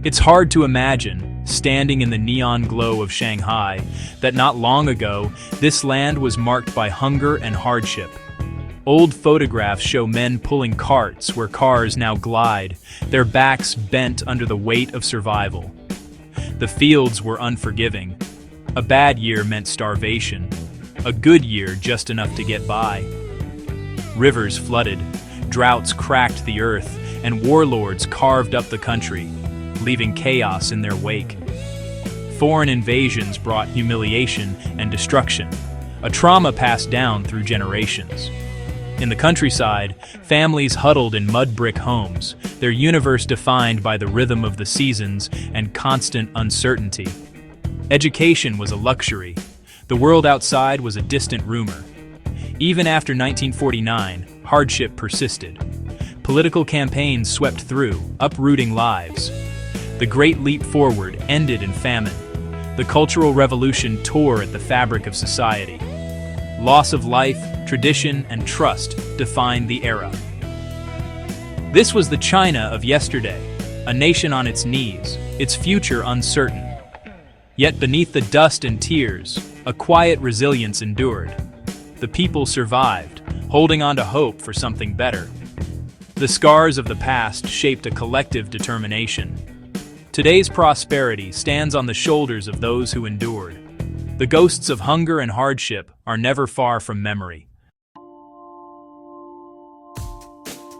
It's hard to imagine, standing in the neon glow of Shanghai, that not long ago, this land was marked by hunger and hardship. Old photographs show men pulling carts where cars now glide, their backs bent under the weight of survival. The fields were unforgiving. A bad year meant starvation. A good year just enough to get by. Rivers flooded, droughts cracked the earth, and warlords carved up the country, leaving chaos in their wake. Foreign invasions brought humiliation and destruction, a trauma passed down through generations. In the countryside, families huddled in mud brick homes, their universe defined by the rhythm of the seasons and constant uncertainty. Education was a luxury. The world outside was a distant rumor. Even after 1949, hardship persisted. Political campaigns swept through, uprooting lives. The Great Leap Forward ended in famine. The Cultural Revolution tore at the fabric of society. Loss of life, tradition, and trust defined the era. This was the China of yesterday, a nation on its knees, its future uncertain. Yet beneath the dust and tears, a quiet resilience endured. The people survived, holding on to hope for something better. The scars of the past shaped a collective determination. Today's prosperity stands on the shoulders of those who endured. The ghosts of hunger and hardship are never far from memory.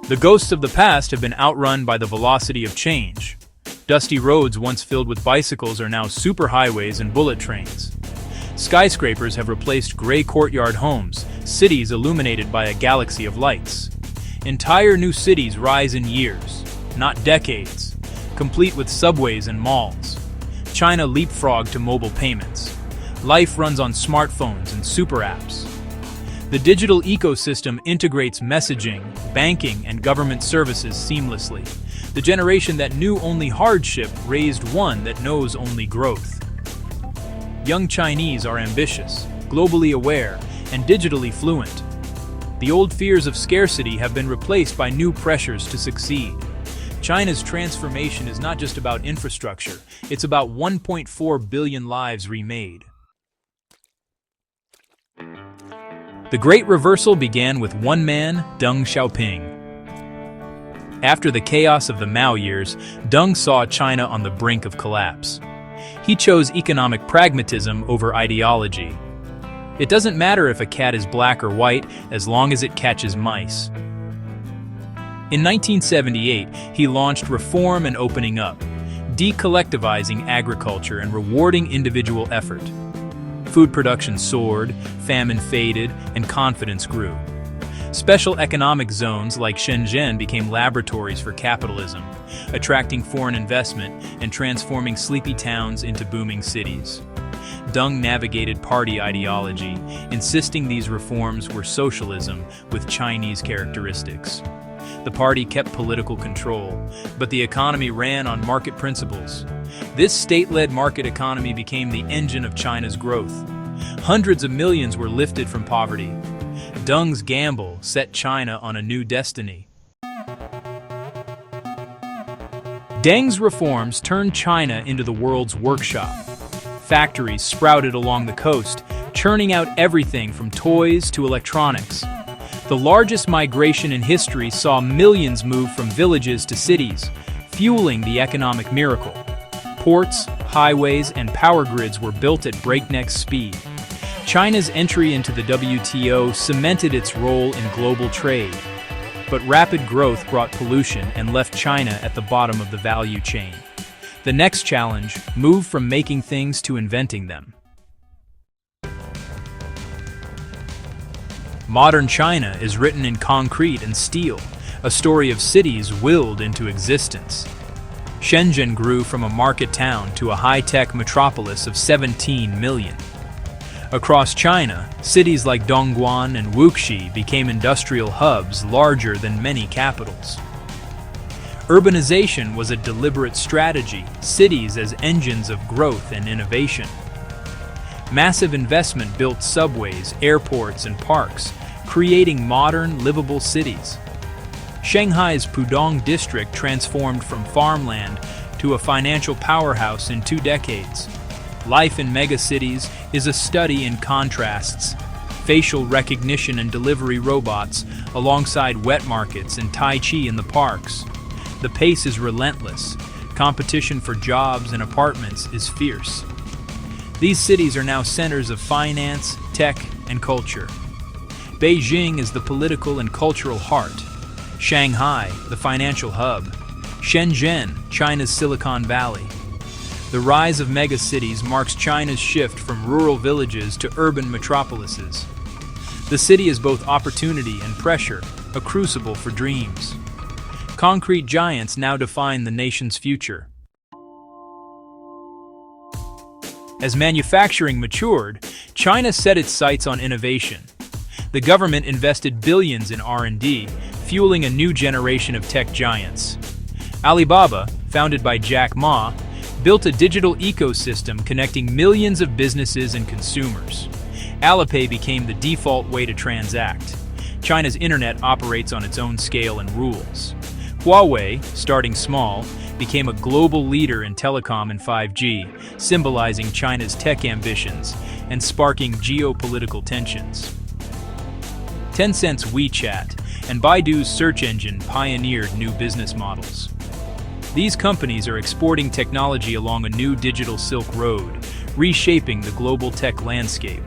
The ghosts of the past have been outrun by the velocity of change. Dusty roads once filled with bicycles are now superhighways and bullet trains. Skyscrapers have replaced gray courtyard homes, cities illuminated by a galaxy of lights. Entire new cities rise in years, not decades, complete with subways and malls. China leapfrogged to mobile payments. Life runs on smartphones and super apps. The digital ecosystem integrates messaging, banking, and government services seamlessly. The generation that knew only hardship raised one that knows only growth. Young Chinese are ambitious, globally aware, and digitally fluent. The old fears of scarcity have been replaced by new pressures to succeed. China's transformation is not just about infrastructure, it's about 1.4 billion lives remade. The Great Reversal began with one man, Deng Xiaoping. After the chaos of the Mao years, Deng saw China on the brink of collapse. He chose economic pragmatism over ideology. It doesn't matter if a cat is black or white, as long as it catches mice. In 1978, he launched Reform and Opening Up, decollectivizing agriculture and rewarding individual effort. Food production soared, famine faded, and confidence grew. Special economic zones like Shenzhen became laboratories for capitalism, attracting foreign investment and transforming sleepy towns into booming cities. Deng navigated party ideology, insisting these reforms were socialism with Chinese characteristics. The party kept political control, but the economy ran on market principles. This state-led market economy became the engine of China's growth. Hundreds of millions were lifted from poverty. Deng's gamble set China on a new destiny. Deng's reforms turned China into the world's workshop. Factories sprouted along the coast, churning out everything from toys to electronics. The largest migration in history saw millions move from villages to cities, fueling the economic miracle. Ports, highways, and power grids were built at breakneck speed. China's entry into the WTO cemented its role in global trade. But rapid growth brought pollution and left China at the bottom of the value chain. The next challenge, move from making things to inventing them. Modern China is written in concrete and steel, a story of cities willed into existence. Shenzhen grew from a market town to a high-tech metropolis of 17 million. Across China, cities like Dongguan and Wuxi became industrial hubs larger than many capitals. Urbanization was a deliberate strategy, cities as engines of growth and innovation. Massive investment built subways, airports, and parks, creating modern, livable cities. Shanghai's Pudong district transformed from farmland to a financial powerhouse in 2 decades. Life in megacities is a study in contrasts. Facial recognition and delivery robots, alongside wet markets and Tai Chi in the parks. The pace is relentless. Competition for jobs and apartments is fierce. These cities are now centers of finance, tech, and culture. Beijing is the political and cultural heart. Shanghai, the financial hub. Shenzhen, China's Silicon Valley. The rise of megacities marks China's shift from rural villages to urban metropolises. The city is both opportunity and pressure, a crucible for dreams. Concrete giants now define the nation's future. As manufacturing matured, China set its sights on innovation. The government invested billions in R&D, fueling a new generation of tech giants. Alibaba, founded by Jack Ma, built a digital ecosystem connecting millions of businesses and consumers. Alipay became the default way to transact. China's internet operates on its own scale and rules. Huawei, starting small, became a global leader in telecom and 5G, symbolizing China's tech ambitions and sparking geopolitical tensions. Tencent's WeChat and Baidu's search engine pioneered new business models. These companies are exporting technology along a new digital Silk Road, reshaping the global tech landscape.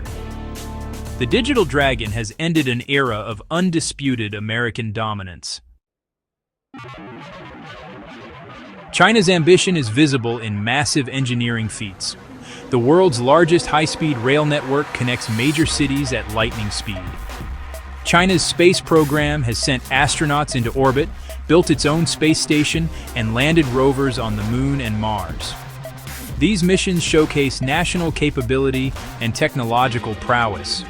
The digital dragon has ended an era of undisputed American dominance. China's ambition is visible in massive engineering feats. The world's largest high-speed rail network connects major cities at lightning speed. China's space program has sent astronauts into orbit, built its own space station, and landed rovers on the Moon and Mars. These missions showcase national capability and technological prowess.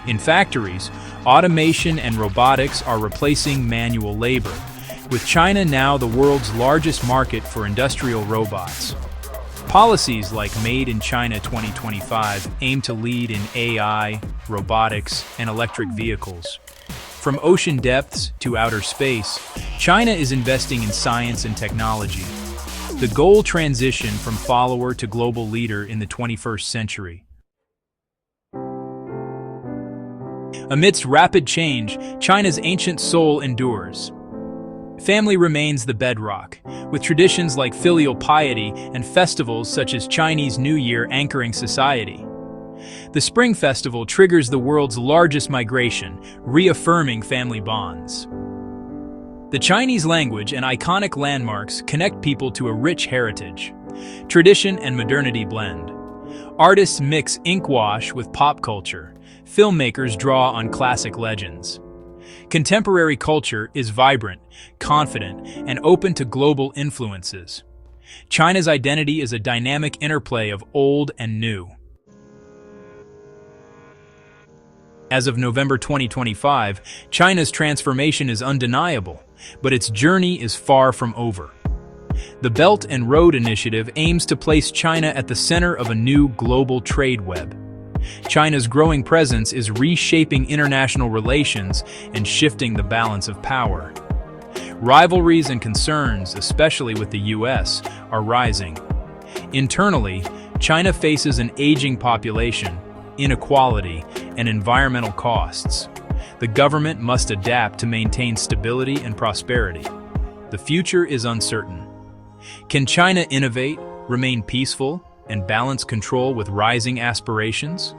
In factories, automation and robotics are replacing manual labor, with China now the world's largest market for industrial robots. Policies like Made in China 2025 aim to lead in AI, robotics, and electric vehicles. From ocean depths to outer space, China is investing in science and technology. The goal transition from follower to global leader in the 21st century. Amidst rapid change, China's ancient soul endures. Family remains the bedrock, with traditions like filial piety and festivals such as Chinese New Year anchoring society. The Spring Festival triggers the world's largest migration, reaffirming family bonds. The Chinese language and iconic landmarks connect people to a rich heritage. Tradition and modernity blend. Artists mix inkwash with pop culture. Filmmakers draw on classic legends. Contemporary culture is vibrant, confident, and open to global influences. China's identity is a dynamic interplay of old and new. As of November 2025, China's transformation is undeniable, but its journey is far from over. The Belt and Road Initiative aims to place China at the center of a new global trade web. China's growing presence is reshaping international relations and shifting the balance of power. Rivalries and concerns, especially with the US, are rising. Internally, China faces an aging population, inequality, and environmental costs. The government must adapt to maintain stability and prosperity. The future is uncertain. Can China innovate, remain peaceful, and balance control with rising aspirations?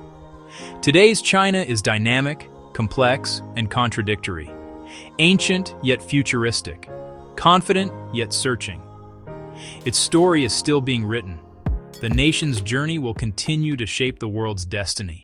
Today's China is dynamic, complex, and contradictory. Ancient yet futuristic. Confident yet searching. Its story is still being written. The nation's journey will continue to shape the world's destiny.